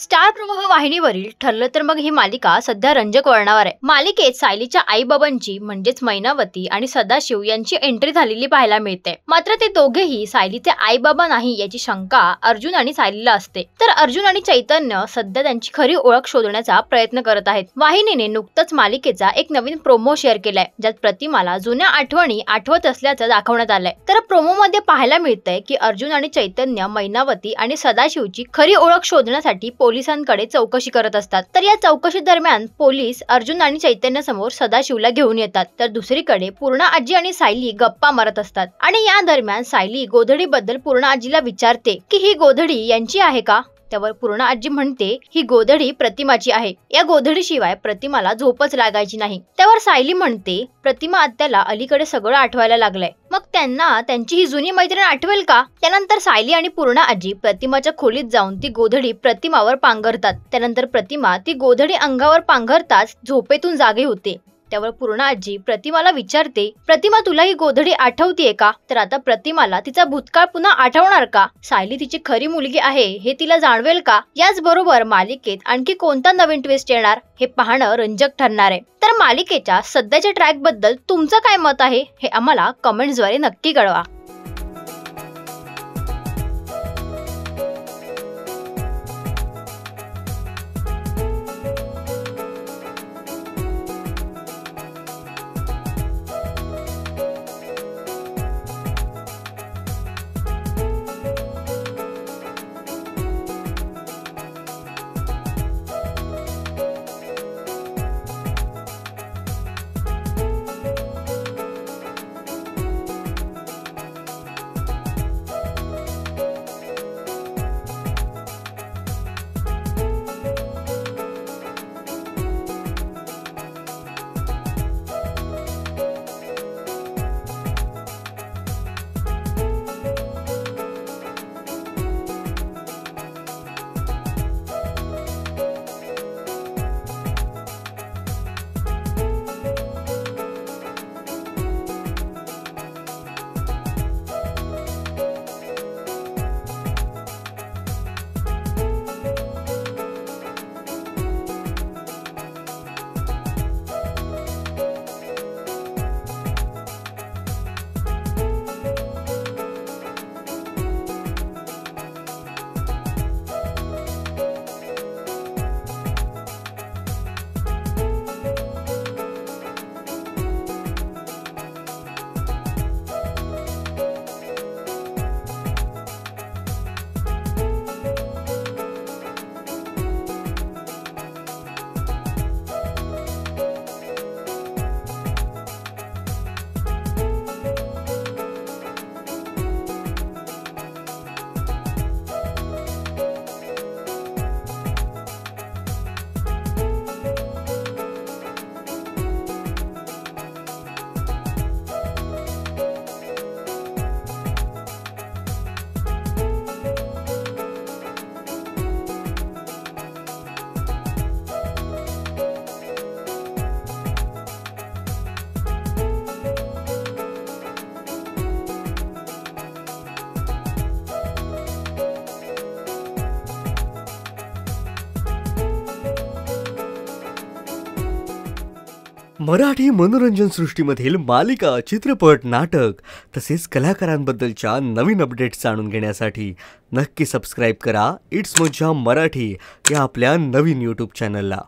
Star प्रवाह वाहिनीवरील ठरलं तर मग ही मालिका सध्या रंजक वळणावर आहे। मालिकेत सायलीच्या आई-बाबांची म्हणजेच मैनावती आणि सदाशिव यांची एंट्री झालेली पाहायला मिळते। मात्र ते दोघेही सायलीचे आई-बाबा नाही याची शंका अर्जुन आणि सायलीला असते। तर अर्जुन आणि चैतन्य सध्या त्यांची खरी ओळख शोधण्याचा प्रयत्न करत आहेत। वाहिनीने नुकतंच मालिकेचा एक नवीन प्रोमो शेअर केलाय, ज्यात प्रतिमाला जुन्या आठवणी आठवत असल्याचं दाखवण्यात आलंय। तर प्रोमो मध्ये पाहायला मिळतंय की अर्जुन आणि चैतन्य मैनावती आणि सदाशिवची खरी ओळख शोधण्यासाठी पोलिसांकडे चौकशी करत असतात। तर या चौकशी दरम्यान पोलीस अर्जुन आणि चैतन्य समोर सदाशिवला घेऊन येतात, तर दुसरीकडे पूर्णा आजी आणि सायली गप्पा मारत असतात। आणि या दरम्यान सायली गोधडी बद्दल पूर्णा आजीला विचारते की ही गोधडी यांची आहे का? त्यावर पूर्णा आजी म्हणते ही गोधडी प्रतिमाची आहे, या गोधडीशिवाय प्रतिमाला झोपच लागायची नाही। त्यावर सायली म्हणते प्रतिमा आत्याला अलीकडे सगळं आठवायला लागलंय, मग त्यांना त्यांची ही जुनी मैत्रीण आठवेल का? त्यानंतर सायली आणि पूर्णा आजी प्रतिमाच्या खोलीत जाऊन ती गोधडी प्रतिमावर पांघरतात। त्यानंतर प्रतिमा ती गोधडी अंगावर पांघरताच झोपेतून जागी होते। त्यावर पूर्णा आजी प्रतिमाला विचारते, प्रतिमा तुला ही गोधडी आठवतीये का? तर आता प्रतिमाला तिचा भूतकाळ पुन्हा आठवणार का? सायली तिची खरी मुलगी आहे हे तिला जाणवेल का? याचबरोबर मालिकेत आणखी कोणता नवीन ट्विस्ट येणार हे पाहणं रंजक ठरणार आहे। तर मालिकेच्या सध्याच्या ट्रॅक बद्दल तुमचं काय मत आहे हे आम्हाला कमेंट्सद्वारे नक्की कळवा। मराठी मनोरंजन सृष्टीमधील मालिका, चित्रपट, नाटक तसेच कलाकारांबद्दलच्या नवीन अपडेट्स जाणून घेण्यासाठी नक्की सबस्क्राईब करा इट्स मज्जा मराठी या आपल्या नवीन YouTube चॅनलला।